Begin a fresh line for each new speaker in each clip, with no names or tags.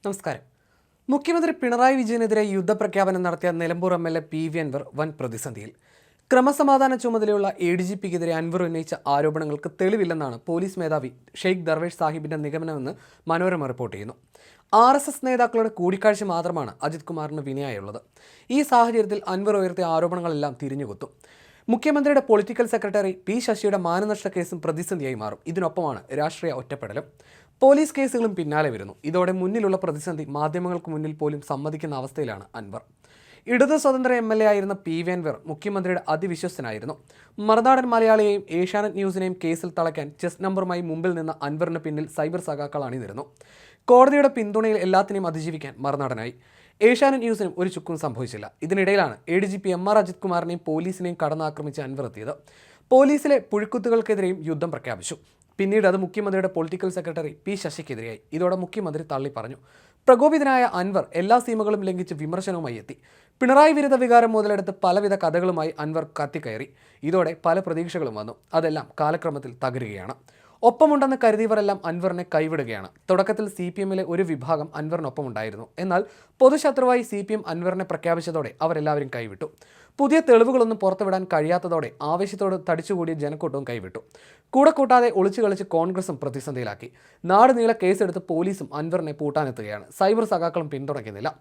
നമസ്കാരം. മുഖ്യമന്ത്രി പിണറായി വിജയനെതിരെ യുദ്ധപ്രഖ്യാപനം നടത്തിയ നിലമ്പൂർ എംഎൽഎ PV അൻവർ വൻ പ്രതിസന്ധിയിൽ. ക്രമസമാധാന ചുമതലയുള്ള ADGPക്കെതിരെ അൻവർ ഉന്നയിച്ച ആരോപണങ്ങൾക്ക് തെളിവില്ലെന്നാണ് പോലീസ് മേധാവി ഷെയ്ഖ് ദർവേഷ് സാഹിബിന്റെ നിഗമനമെന്ന് മനോരമ റിപ്പോർട്ട് ചെയ്യുന്നു. RSS നേതാക്കളുടെ കൂടിക്കാഴ്ച മാത്രമാണ് അജിത് കുമാറിന് വിനയായുള്ളത്. ഈ സാഹചര്യത്തിൽ അൻവർ ഉയർത്തിയ ആരോപണങ്ങളെല്ലാം തിരിഞ്ഞുകൊത്തും. മുഖ്യമന്ത്രിയുടെ പൊളിറ്റിക്കൽ സെക്രട്ടറി P ശശിയുടെ മാനനഷ്ട കേസും പ്രതിസന്ധിയായി മാറും. ഇതിനൊപ്പമാണ് രാഷ്ട്രീയ ഒറ്റപ്പെടലും. പോലീസ് കേസുകളും പിന്നാലെ വരുന്നു. ഇതോടെ മുന്നിലുള്ള പ്രതിസന്ധി മാധ്യമങ്ങൾക്ക് മുന്നിൽ പോലും സമ്മതിക്കുന്ന അവസ്ഥയിലാണ് അൻവർ. ഇടതു സ്വതന്ത്ര MLA ആയിരുന്ന PV അൻവർ മുഖ്യമന്ത്രിയുടെ അതിവിശ്വസ്തനായിരുന്നു. മറുനാടൻ മലയാളിയെയും ഏഷ്യാനെറ്റ് ന്യൂസിനെയും കേസിൽ തളയ്ക്കാൻ ചെസ് നമ്പറുമായി മുമ്പിൽ നിന്ന അൻവറിന് പിന്നിൽ സൈബർ സഖാക്കൾ അണിനിരുന്നു. കോടതിയുടെ പിന്തുണയിൽ എല്ലാത്തിനെയും അതിജീവിക്കാൻ മറുനാടനായി. ഏഷ്യാനെറ്റ് ന്യൂസിനും ഒരു ചുക്കും സംഭവിച്ചില്ല. ഇതിനിടയിലാണ് ADGP MR അജിത് കുമാറിനെയും പോലീസിനെയും കടന്നാക്രമിച്ച് അൻവർ എത്തിയത്. പോലീസിലെ പുഴുക്കുത്തുകൾക്കെതിരെയും യുദ്ധം പ്രഖ്യാപിച്ചു. പിന്നീട് അത് മുഖ്യമന്ത്രിയുടെ പൊളിറ്റിക്കൽ സെക്രട്ടറി P ശശിക്കെതിരെയായി. ഇതോടെ മുഖ്യമന്ത്രി തള്ളി പറഞ്ഞു. പ്രകോപിതനായ അൻവർ എല്ലാ സീമകളും ലംഘിച്ച് വിമർശനവുമായി എത്തി. പിണറായി വിരുദ്ധ വികാരം മുതലെടുത്ത് പലവിധ കഥകളുമായി അൻവർ കത്തിക്കയറി. ഇതോടെ പല പ്രതീക്ഷകളും വന്നു. അതെല്ലാം കാലക്രമത്തിൽ തകരുകയാണ്. ഒപ്പമുണ്ടെന്ന് കരുതിയവരെല്ലാം അൻവറിനെ കൈവിടുകയാണ്. തുടക്കത്തിൽ CPMലെ ഒരു വിഭാഗം അൻവറിനൊപ്പമുണ്ടായിരുന്നു. എന്നാൽ പൊതുശത്രുവായി CPM അൻവറിനെ പ്രഖ്യാപിച്ചതോടെ അവരെല്ലാവരും കൈവിട്ടു. പുതിയ തെളിവുകളൊന്നും പുറത്തുവിടാൻ കഴിയാത്തതോടെ ആവേശത്തോട് തടിച്ചുകൂടിയ ജനക്കൂട്ടവും കൈവിട്ടു. കൂടെ കൂട്ടാതെ ഒളിച്ചു കളിച്ച് കോൺഗ്രസും പ്രതിസന്ധിയിലാക്കി. നാട് നീളെ കേസെടുത്ത് പോലീസും അൻവറിനെ പൂട്ടാനെത്തുകയാണ്. സൈബർ സഖാക്കളും പിന്തുണയ്ക്കുന്നില്ല.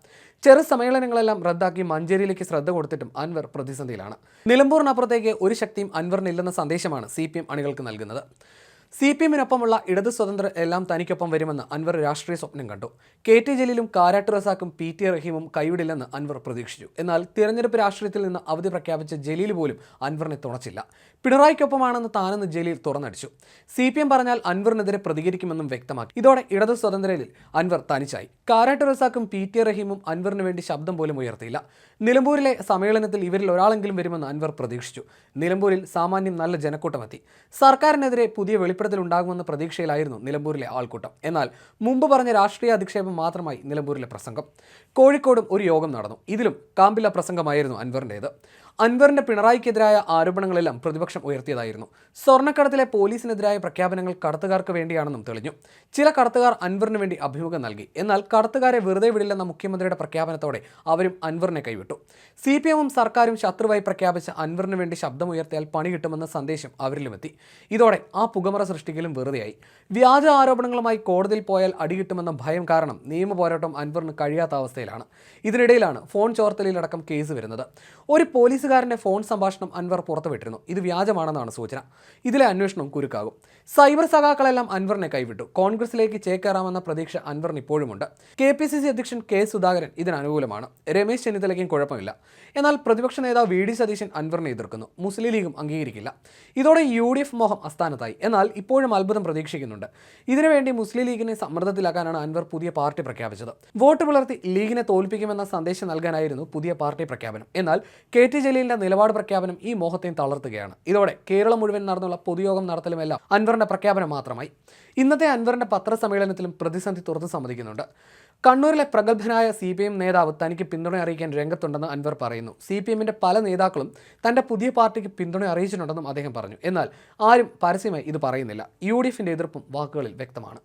ചെറു സമ്മേളനങ്ങളെല്ലാം റദ്ദാക്കി മഞ്ചേരിയിലേക്ക് ശ്രദ്ധ കൊടുത്തിട്ടും അൻവർ പ്രതിസന്ധിയിലാണ്. നിലമ്പൂരിനപ്പുറത്തേക്ക് ഒരു ശക്തിയും അൻവറിനില്ലെന്ന സന്ദേശമാണ് CPM അണികൾക്ക് നൽകുന്നത്. CPMനൊപ്പമുള്ള ഇടതു സ്വതന്ത്രർ എല്ലാം തനിക്കൊപ്പം വരുമെന്ന് അൻവർ രാഷ്ട്രീയ സ്വപ്നം കണ്ടു. KT ജലീലും കാരാട്ട് റസാക്കും PT റഹീമും കൈവിടില്ലെന്ന് അൻവർ പ്രതീക്ഷിച്ചു. എന്നാൽ തിരഞ്ഞെടുപ്പ് രാഷ്ട്രീയത്തിൽ നിന്ന് അവധി പ്രഖ്യാപിച്ച ജലീൽ പോലും അൻവറിനെ തുണച്ചില്ല. പിണറായിക്കൊപ്പമാണെന്ന് താനെന്ന് ജലീൽ തുറന്നടിച്ചു. CPM പറഞ്ഞാൽ അൻവറിനെതിരെ പ്രതികരിക്കുമെന്നും വ്യക്തമാക്കി. ഇതോടെ ഇടതു സ്വതന്ത്രരിൽ അൻവർ തനിച്ചായി. കാരാട്ട് റസാക്കും PT റഹീമും അൻവറിന് വേണ്ടി ശബ്ദം പോലും ഉയർത്തിയില്ല. നിലമ്പൂരിലെ സമ്മേളനത്തിൽ ഇവരിൽ ഒരാളെങ്കിലും വരുമെന്ന് അൻവർ പ്രതീക്ഷിച്ചു. നിലമ്പൂരിൽ സാമാന്യം നല്ല ജനക്കൂട്ടമെത്തി. സർക്കാരിനെതിരെ പുതിയ വെളിപ്പെടുത്തൽ ഉണ്ടാകുമെന്ന പ്രതീക്ഷയിലായിരുന്നു നിലമ്പൂരിലെ ആൾക്കൂട്ടം. എന്നാൽ മുമ്പ് പറഞ്ഞ രാഷ്ട്രീയ അധിക്ഷേപം മാത്രമായി നിലമ്പൂരിലെ പ്രസംഗം. കോഴിക്കോടും ഒരു യോഗം നടന്നു. ഇതിലും കാമ്പില്ല പ്രസംഗമായിരുന്നു അൻവറിൻ്റേത്. അൻവറിന്റെ പിണറായിക്കെതിരായ ആരോപണങ്ങളെല്ലാം പ്രതിപക്ഷം ഉയർത്തിയതായിരുന്നു. സ്വർണ്ണക്കടത്തിലെ പോലീസിനെതിരായ പ്രഖ്യാപനങ്ങൾ കടത്തുകാർക്ക് വേണ്ടിയാണെന്നും തെളിഞ്ഞു. ചില കടത്തുകാർ അൻവറിന് വേണ്ടി അഭിമുഖം നൽകി. എന്നാൽ കടത്തുകാരെ വെറുതെ വിടില്ലെന്ന മുഖ്യമന്ത്രിയുടെ പ്രഖ്യാപനത്തോടെ അവരും അൻവറിനെ കൈവിട്ടു. CPMും സർക്കാരും ശത്രുവായി പ്രഖ്യാപിച്ച അൻവറിന് വേണ്ടി ശബ്ദമുയർത്തിയാൽ പണി കിട്ടുമെന്ന സന്ദേശം അവരിലുമെത്തി. ഇതോടെ ആ പുകമറ സൃഷ്ടിക്കലും വെറുതെയായി. വ്യാജ ആരോപണങ്ങളുമായി കോടതിയിൽ പോയാൽ അടികിട്ടുമെന്ന ഭയം കാരണം നിയമ പോരാട്ടം അൻവറിന് കഴിയാത്ത അവസ്ഥയിലാണ്. ഇതിനിടയിലാണ് ഫോൺ ചോർത്തലിലടക്കം കേസ് വരുന്നത്. ഒരു പോലീസുകാരൻ്റെ ഫോൺ സംഭാഷണം അൻവർ പുറത്തുവിട്ടിരുന്നു. ഇത് വ്യാജമാണെന്നാണ് സൂചന. ഇതിലെ അന്വേഷണം കുരുക്കാകും. സൈബർ സഖാക്കളെല്ലാം അൻവറിനെ കൈവിട്ടു. കോൺഗ്രസിലേക്ക് ചേക്കേറാമെന്ന പ്രതീക്ഷ അൻവറിന് ഇപ്പോഴുമുണ്ട്. KPCC അധ്യക്ഷൻ K സുധാകരൻ ഇതിന് അനുകൂലമാണ്. രമേശ് ചെന്നിത്തലയ്ക്കും കുഴപ്പമില്ല. എന്നാൽ പ്രതിപക്ഷ നേതാവ് VD സതീശൻ അൻവറിനെ എതിർക്കുന്നു. മുസ്ലിം ലീഗും അംഗീകരിക്കില്ല. ഇതോടെ UDF മോഹം അസ്ഥാനത്തായി. എന്നാൽ ഇപ്പോഴും അത്ഭുതം പ്രതീക്ഷിക്കുന്നുണ്ട്. ഇതിനുവേണ്ടി മുസ്ലിം ലീഗിനെ സമ്മർദ്ദത്തിലാക്കാനാണ് അൻവർ പുതിയ പാർട്ടി പ്രഖ്യാപിച്ചത്. വോട്ട് പുലർത്തി ലീഗിനെ തോൽപ്പിക്കുമെന്ന സന്ദേശം നൽകാനായിരുന്നു പുതിയ പാർട്ടി പ്രഖ്യാപനം. എന്നാൽ KT ജലീലിന്റെ നിലപാട് പ്രഖ്യാപനം ഈ മോഹത്തെയും തളർത്തുകയാണ്. ഇതോടെ കേരളം മുഴുവൻ നടന്നുള്ള പൊതുയോഗം നടത്തലുമെല്ലാം അൻവറിന്റെ പ്രഖ്യാപനം മാത്രമായി. ഇന്നത്തെ അൻവറിന്റെ പത്രസമ്മേളനത്തിലും പ്രതിസന്ധി തുറന്നു സമ്മതിക്കുന്നുണ്ട്. കണ്ണൂരിലെ പ്രഗത്ഭനായ CPM നേതാവ് തനിക്ക് പിന്തുണ അറിയിക്കാൻ രംഗത്തുണ്ടെന്ന് അൻവർ പറയുന്നു. CPMന്റെ പല നേതാക്കളും തന്റെ പുതിയ പാർട്ടിക്ക് പിന്തുണ അറിയിച്ചിട്ടുണ്ടെന്നും അദ്ദേഹം പറഞ്ഞു. എന്നാൽ ആരും പരസ്യമായി ഇത് പറയുന്നില്ല. UDFന്റെ എതിർപ്പും വാക്കുകളിൽ വ്യക്തമാണ്.